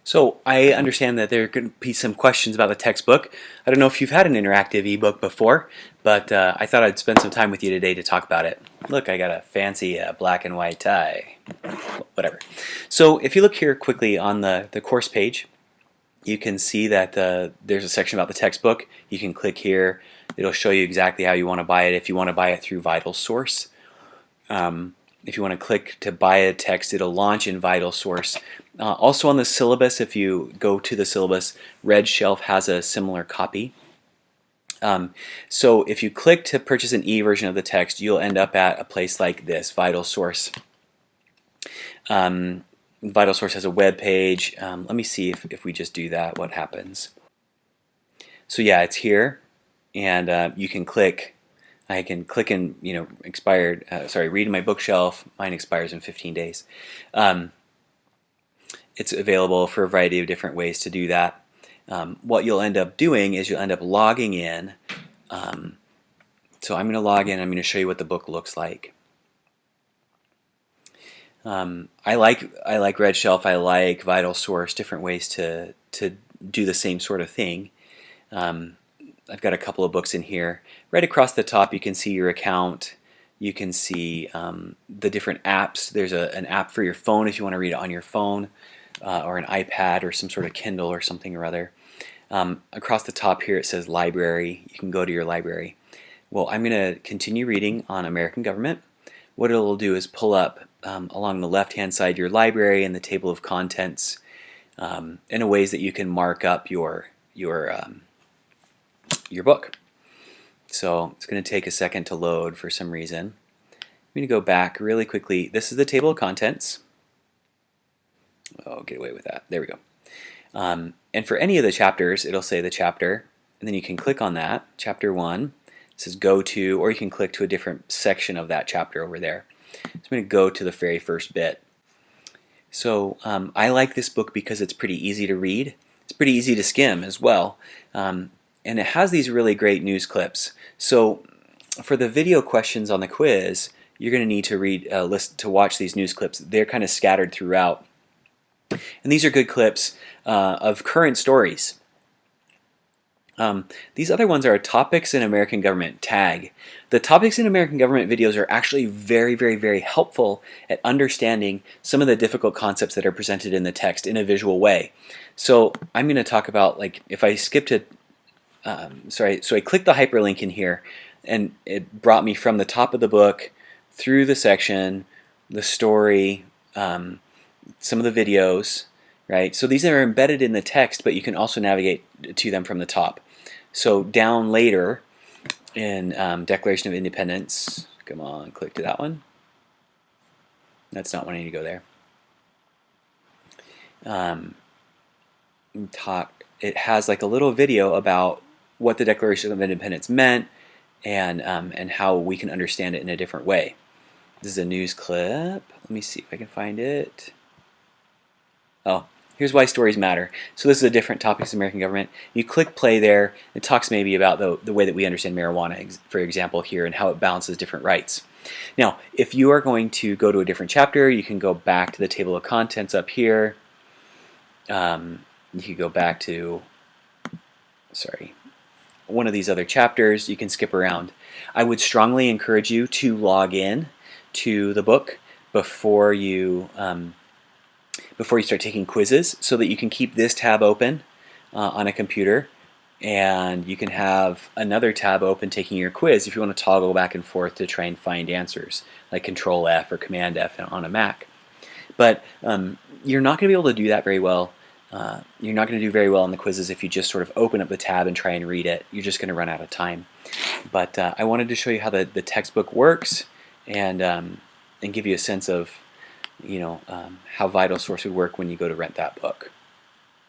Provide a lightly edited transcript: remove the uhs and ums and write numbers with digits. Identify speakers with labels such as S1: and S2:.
S1: So I understand that there could be some questions about the textbook. I don't know if you've had an interactive ebook before, but I thought I'd spend some time with you today to talk about it. Look, I got a fancy black and white tie. Whatever. So if you look here quickly on the course page, you can see that there's a section about the textbook. You can click here. It'll show you exactly how you want to buy it. If you want to buy it through VitalSource, if you want to click to buy a text, it'll launch in VitalSource. Also on the syllabus, if you go to the syllabus, Red Shelf has a similar copy. So if you click to purchase an e-version of the text, you'll end up at a place like this, VitalSource. VitalSource has a web page. Let me see if we just do that, what happens. So yeah, it's here, and you can click. I can click in, expired. Read in my bookshelf. Mine expires in 15 days. It's available for a variety of different ways to do that. What you'll end up doing is you'll end up logging in. So I'm going to log in. I'm going to show you what the book looks like. I like Red Shelf. I like VitalSource. Different ways to do the same sort of thing. I've got a couple of books in here. Right across the top you can see your account. You can see the different apps. There's an app for your phone if you want to read it on your phone, or an iPad or some sort of Kindle or something or other. Across the top here it says library. You can go to your library. Well, I'm going to continue reading on American government. What it'll do is pull up along the left hand side your library and the table of contents in a ways that you can mark up your book. So it's going to take a second to load for some reason. I'm going to go back really quickly. This is the table of contents. Oh, get away with that. There we go. And for any of the chapters, it'll say the chapter, and then you can click on that. Chapter 1. It says go to, or you can click to a different section of that chapter over there. So I'm going to go to the very first bit. So I like this book because it's pretty easy to read. It's pretty easy to skim as well. And it has these really great news clips. So for the video questions on the quiz, you're going to need to watch these news clips. They're kind of scattered throughout. And these are good clips of current stories. These other ones are Topics in American Government tag. The Topics in American Government videos are actually very, very, very helpful at understanding some of the difficult concepts that are presented in the text in a visual way. So I'm going to talk about, like, if I skip to so I clicked the hyperlink in here, and it brought me from the top of the book through the section, the story, some of the videos, right? So these are embedded in the text, but you can also navigate to them from the top. So down later in Declaration of Independence, come on, click to that one. That's not wanting to go there. It has like a little video about what the Declaration of Independence meant, and how we can understand it in a different way. This is a news clip. Let me see if I can find it. Oh, here's why stories matter. So this is a different Topics of American Government. You click play there. It talks maybe about the way that we understand marijuana, for example, here, and how it balances different rights. Now, if you are going to go to a different chapter, you can go back to the table of contents up here. You could go back to, one of these other chapters. You can skip around. I would strongly encourage you to log in to the book before you start taking quizzes, so that you can keep this tab open on a computer, and you can have another tab open taking your quiz if you want to toggle back and forth to try and find answers, like Control F or Command F on a Mac. But you're not going to be able to do that very well. You're not going to do very well on the quizzes if you just sort of open up the tab and try and read it. You're just going to run out of time. But I wanted to show you how the textbook works, and give you a sense of how VitalSource would work when you go to rent that book.